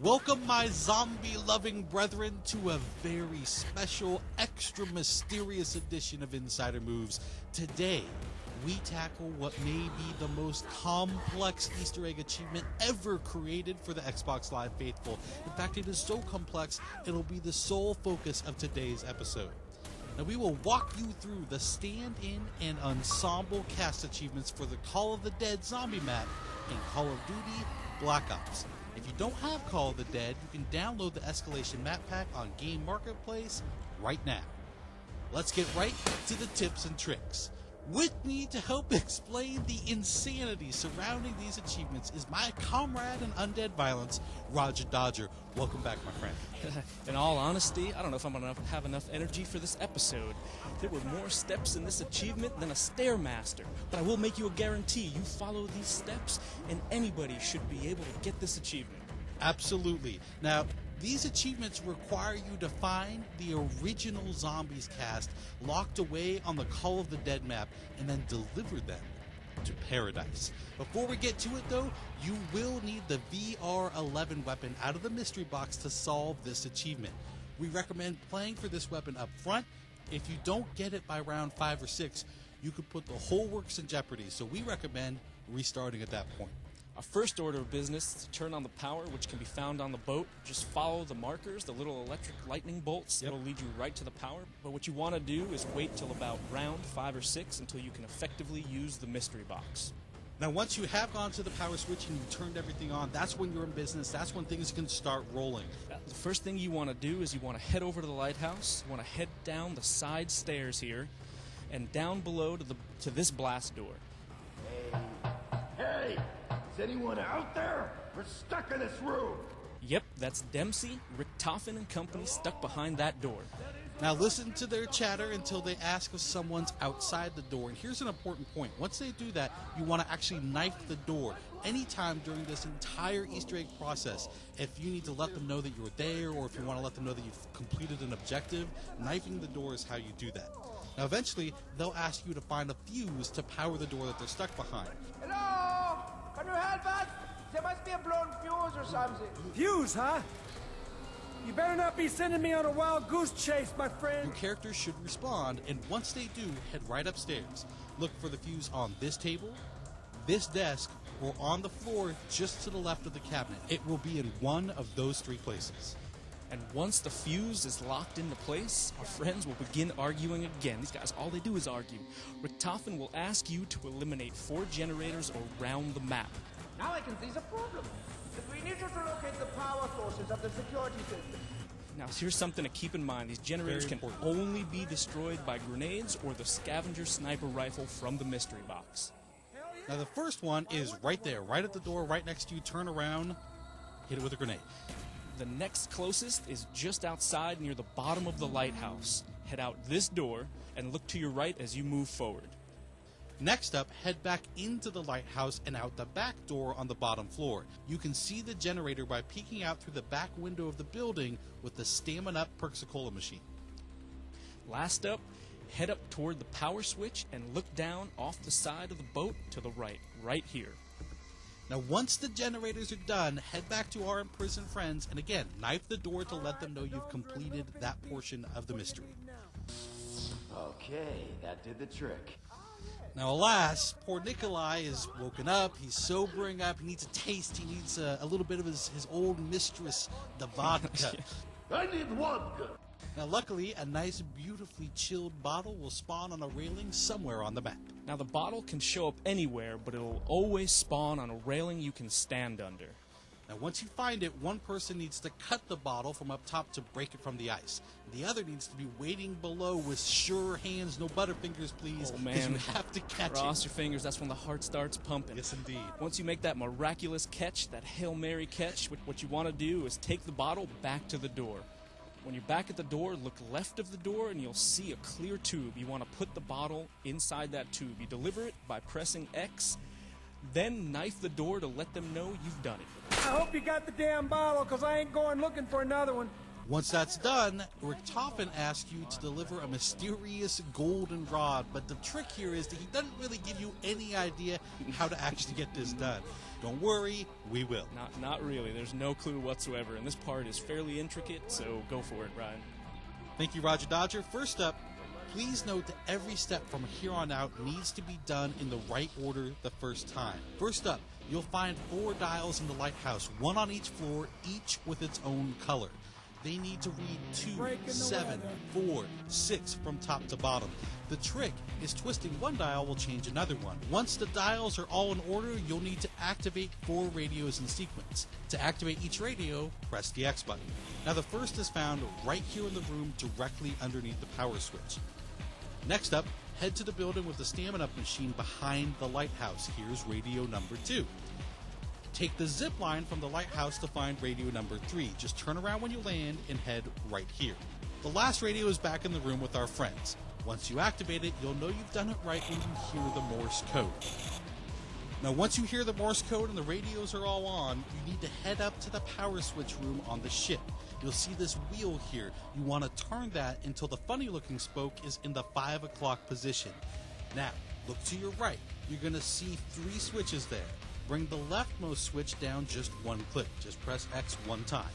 Welcome, my zombie-loving brethren, to a very special, extra mysterious edition of Insider Moves. Today, we tackle what may be the most complex Easter egg achievement ever created for the Xbox Live faithful. In fact, it is so complex, it'll be the sole focus of today's episode. Now, we will walk you through the stand-in and ensemble cast achievements for the Call of the Dead zombie map in Call of Duty Black Ops. If you don't have Call of the Dead, you can download the Escalation map pack on Game Marketplace right now. Let's get right to the tips and tricks. With me to help explain the insanity surrounding these achievements is my comrade in undead violence, Roger Dodger. Welcome back, my friend. In all honesty, I don't know if I'm going to have enough energy for this episode. There were more steps in this achievement than a Stairmaster, but I will make you a guarantee you follow these steps and anybody should be able to get this achievement. Absolutely. Now, these achievements require you to find the original zombies cast locked away on the Call of the Dead map and then deliver them to paradise. Before we get to it though, you will need the VR-11 weapon out of the mystery box to solve this achievement. We recommend playing for this weapon up front. If you don't get it by round 5 or 6, you could put the whole works in jeopardy, so we recommend restarting at that point. Our first order of business is to turn on the power, which can be found on the boat. Just follow the markers, the little electric lightning bolts. Yep. It'll lead you right to the power. But what you want to do is wait till about round 5 or 6 until you can effectively use the mystery box. Now, once you have gone to the power switch and you turned everything on, that's when you're in business. That's when things can start rolling. The first thing you want to do is you want to head over to the lighthouse. You want to head down the side stairs here and down below to this blast door. Hey! Is anyone out there? We're stuck in this room! Yep, that's Dempsey, Richtofen, and company stuck behind that door. Now listen to their chatter until they ask if someone's outside the door. And here's an important point. Once they do that, you want to actually knife the door. Anytime during this entire Easter egg process, if you need to let them know that you're there or if you want to let them know that you've completed an objective, knifing the door is how you do that. Now eventually, they'll ask you to find a fuse to power the door that they're stuck behind. Hello? Can you help us? There must be a blown fuse or something. Fuse, huh? You better not be sending me on a wild goose chase, my friend. Your characters should respond, and once they do, head right upstairs. Look for the fuse on this table, this desk, or on the floor just to the left of the cabinet. It will be in one of those 3 places. And once the fuse is locked into place, our friends will begin arguing again. These guys, all they do is argue. Richtofen will ask you to eliminate 4 generators around the map. Now I can see the problem. We need you to locate the power sources of the security system. Now, here's something to keep in mind. These generators can only be destroyed by grenades or the scavenger sniper rifle from the mystery box. Now the first one is right there, right at the door, right next to you. Turn around, hit it with a grenade. The next closest is just outside near the bottom of the lighthouse. Head out this door and look to your right as you move forward. Next up, head back into the lighthouse and out the back door on the bottom floor. You can see the generator by peeking out through the back window of the building with the Stamina Up Perks-a-Cola machine. Last up, head up toward the power switch and look down off the side of the boat to the right here. Now, once the generators are done, head back to our imprisoned friends and again, knife the door to let them know you've completed that portion of the mystery. Okay, that did the trick. Now, alas, poor Nikolai is woken up, he's sobering up, he needs a taste, he needs a little bit of his old mistress, the vodka. I need vodka! Now, luckily, a nice, beautifully chilled bottle will spawn on a railing somewhere on the map. Now, the bottle can show up anywhere, but it'll always spawn on a railing you can stand under. Now, once you find it, one person needs to cut the bottle from up top to break it from the ice. The other needs to be waiting below with sure hands, no butterfingers, please, Oh, because man. you have to catch Cross it. your fingers, that's when the heart starts pumping. Yes, indeed. Once you make that miraculous catch, that Hail Mary catch, what you want to do is take the bottle back to the door. When you're back at the door, look left of the door and you'll see a clear tube. You want to put the bottle inside that tube. You deliver it by pressing X, then knife the door to let them know you've done it. I hope you got the damn bottle, because I ain't going looking for another one. Once that's done, Richtofen asks you to deliver a mysterious golden rod, but the trick here is that he doesn't really give you any idea how to actually get this done. Don't worry, we will. Not really. There's no clue whatsoever, and this part is fairly intricate, so go for it, Ryan. Thank you, Roger Dodger. First up, please note that every step from here on out needs to be done in the right order the first time. First up, you'll find 4 dials in the lighthouse, 1 on each floor, each with its own color. They need to read 2, 7, 4, 6 from top to bottom. The trick is twisting one dial will change another one. Once the dials are all in order, you'll need to activate 4 radios in sequence. To activate each radio, press the X button. Now the first is found right here in the room directly underneath the power switch. Next up, head to the building with the stamina machine behind the lighthouse. Here's radio number 2. Take the zip line from the lighthouse to find radio number 3. Just turn around when you land and head right here. The last radio is back in the room with our friends. Once you activate it, you'll know you've done it right when you hear the Morse code. Now, once you hear the Morse code and the radios are all on, you need to head up to the power switch room on the ship. You'll see this wheel here. You want to turn that until the funny-looking spoke is in the 5 o'clock position. Now, look to your right. You're going to see 3 switches there. Bring the leftmost switch down just 1 click. Just press X 1 time.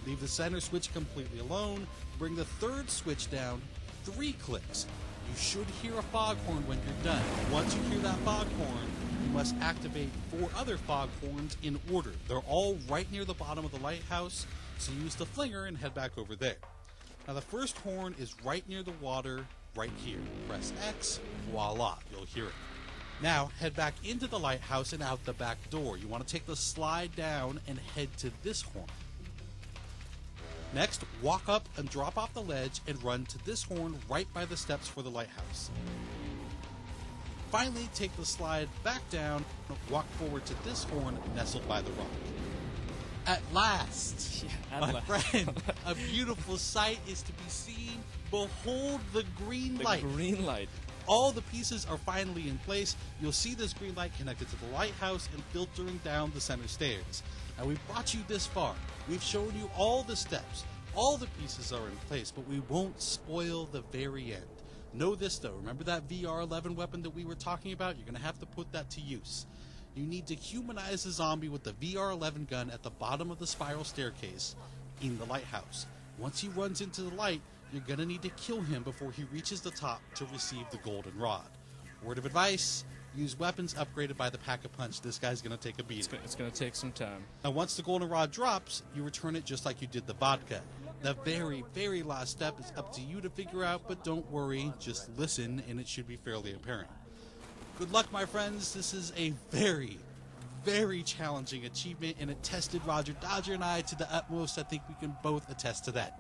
Leave the center switch completely alone. Bring the 3rd switch down 3 clicks. You should hear a foghorn when you're done. Once you hear that foghorn, you must activate 4 other foghorns in order. They're all right near the bottom of the lighthouse, so use the flinger and head back over there. Now the first horn is right near the water, right here. Press X, voila, you'll hear it. Now head back into the lighthouse and out the back door. You want to take the slide down and head to this horn. Next, walk up and drop off the ledge and run to this horn right by the steps for the lighthouse. Finally, take the slide back down and walk forward to this horn nestled by the rock. At last, my friend, a beautiful sight is to be seen. Behold the green light. The green light. All the pieces are finally in place. You'll see this green light connected to the lighthouse and filtering down the center stairs. Now, we've brought you this far. We've shown you all the steps. All the pieces are in place, but we won't spoil the very end. Know this, though. Remember that VR-11 weapon that we were talking about? You're going to have to put that to use. You need to humanize the zombie with the VR-11 gun at the bottom of the spiral staircase in the lighthouse. Once he runs into the light, you're going to need to kill him before he reaches the top to receive the golden rod. Word of advice, use weapons upgraded by the Pack-a-Punch. This guy's going to take a beating. It's going to take some time. Now, once the golden rod drops, you return it just like you did the vodka. The very, very last step is up to you to figure out, but don't worry, just listen and it should be fairly apparent. Good luck, my friends. This is a very, very challenging achievement, and it tested Roger Dodger and I to the utmost. I think we can both attest to that.